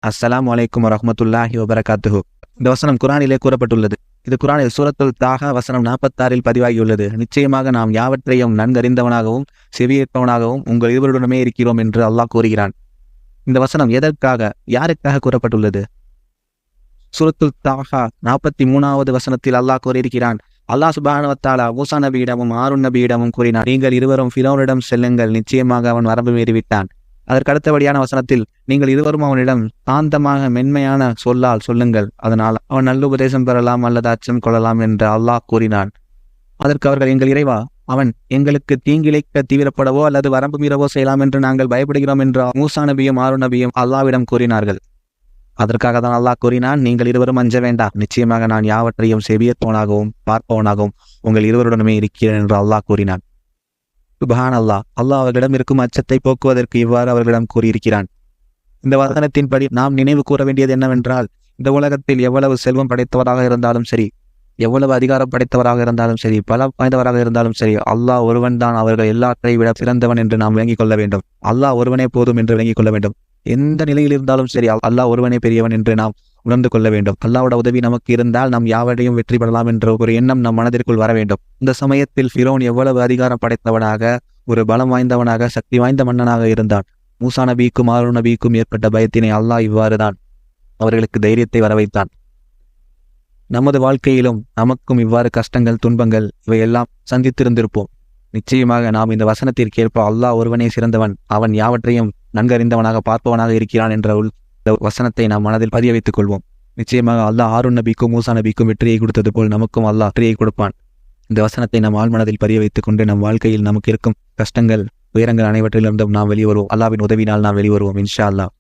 அஸ்ஸலாமு அலைக்கும் வரஹ்மத்துல்லாஹி வபரகாத்துஹு. இந்த வசனம் குரானிலே கூறப்பட்டுள்ளது. இது குரானில் சூரத்துல் தாஹா வசனம் 46 பதிவாகியுள்ளது. நிச்சயமாக நாம் யாவற்றையும் நன்கறிந்தவனாகவும் செவியேற்பவனாகவும் உங்கள் இருவருடனே இருக்கிறோம் என்று அல்லாஹ் கூறுகிறான். இந்த வசனம் எதற்காக, யாருக்காக கூறப்பட்டுள்ளது? சூரத்துல் தாஹா 43வது வசனத்தில் அல்லாஹ் கூறியிருக்கிறான். அல்லாஹ் சுப்ஹானஹு வ தஆலா மூசா நபியிடமும் ஆரூன் நபியிடமும் கூறினார், நீங்கள் இருவரும் ஃபிரௌனிடம் செல்லுங்கள், நிச்சயமாக அவன் வரம்பு மீறிவிட்டான். அதற்கு அடுத்தபடியான வசனத்தில், நீங்கள் இருவரும் அவனிடம் சாந்தமாக மென்மையான சொல்லால் சொல்லுங்கள், அதனால் அவன் நல்ல உபதேசம் பெறலாம் அல்லது அச்சம் கொள்ளலாம் என்று அல்லாஹ் கூறினான். அதற்கு அவர்கள், எங்கள் இறைவா, அவன் எங்களுக்கு தீங்கிழைக்க தீவிரப்படவோ அல்லது வரம்பு மீறவோ செய்யலாம் என்று நாங்கள் பயப்படுகிறோம் என்று மூசா நபியும் ஆரூன் நபியும் அல்லாஹ்விடம் கூறினார்கள். அதற்காக தான் அல்லாஹ் கூறினான், நீங்கள் இருவரும் அஞ்ச வேண்டாம், நிச்சயமாக நான் யாவற்றையும் செவியேற்பவனாகவும் பார்ப்பவனாகவும் உங்கள் இருவருடனுமே இருக்கிறேன் என்று அல்லாஹ் கூறினான். சுப்ஹான் அல்லாஹ். அல்லாஹ் அவர்களிடம் இருக்கும் அச்சத்தை போக்குவதற்கு இவ்வாறு அவர்களிடம் கூறியிருக்கிறான். இந்த வசனத்தின்படி நாம் நினைவு கூற வேண்டியது என்னவென்றால், இந்த உலகத்தில் எவ்வளவு செல்வம் படைத்தவராக இருந்தாலும் சரி, எவ்வளவு அதிகாரம் படைத்தவராக இருந்தாலும் சரி, பலம் வாய்ந்தவராக இருந்தாலும் சரி, அல்லாஹ் ஒருவன் தான் அவர்கள் எல்லாற்றையும் விட சிறந்தவன் என்று நாம் விளங்கிக் கொள்ள வேண்டும். அல்லாஹ் ஒருவனே போதும் என்று விளங்கிக் கொள்ள வேண்டும். எந்த நிலையில் இருந்தாலும் சரி, அல்லாஹ் ஒருவனே பெரியவன் என்று நாம் உணர்ந்து கொள்ள வேண்டும். அல்லாஹ்வோட உதவி நமக்கு இருந்தால் நாம் யாவரையும் வெற்றி பெறலாம் என்ற ஒரு எண்ணம் நம் மனதிற்குள் வர வேண்டும். இந்த சமயத்தில் ஃபிரௌன் எவ்வளவு அதிகாரம் படைத்தவனாக, ஒரு பலம் வாய்ந்தவனாக, சக்தி வாய்ந்த மன்னனாக இருந்தான். மூசா நபிக்கும் ஆரூன் நபிக்கும் ஏற்பட்ட பயத்தினை அல்லாஹ் இவ்வாறு தான் அவர்களுக்கு தைரியத்தை வரவைத்தான். நமது வாழ்க்கையிலும் நமக்கும் இவ்வாறு கஷ்டங்கள், துன்பங்கள் இவையெல்லாம் சந்தித்திருந்திருப்போம். நிச்சயமாக நாம் இந்த வசனத்திற்கேற்ப அல்லாஹ் ஒருவனே சிறந்தவன், அவன் யாவற்றையும் நன்கறிந்தவனாக பார்ப்பவனாக இருக்கிறான் என்ற வசனத்தை நாம் மனதில் பதிய வைத்துக் கொள்வோம். நிச்சயமாக அல்லாஹ் ஆரூன் நபிக்கும் மூசா நபிக்கும் வெற்றியை கொடுத்தது போல் நமக்கும் அல்லாஹ் வெற்றியை கொடுப்பான். இந்த வசனத்தை நாம் ஆழ்மனதில் பதிய வைத்துக் கொண்டு நம் வாழ்க்கையில் நமக்கு இருக்கும் கஷ்டங்கள், உயரங்கள் அனைவற்றிலிருந்தும் நாம் வெளிவருவோம். அல்லாஹ்வின் உதவினால் நாம் வெளிவருவோம் இன்ஷா அல்லாஹ்.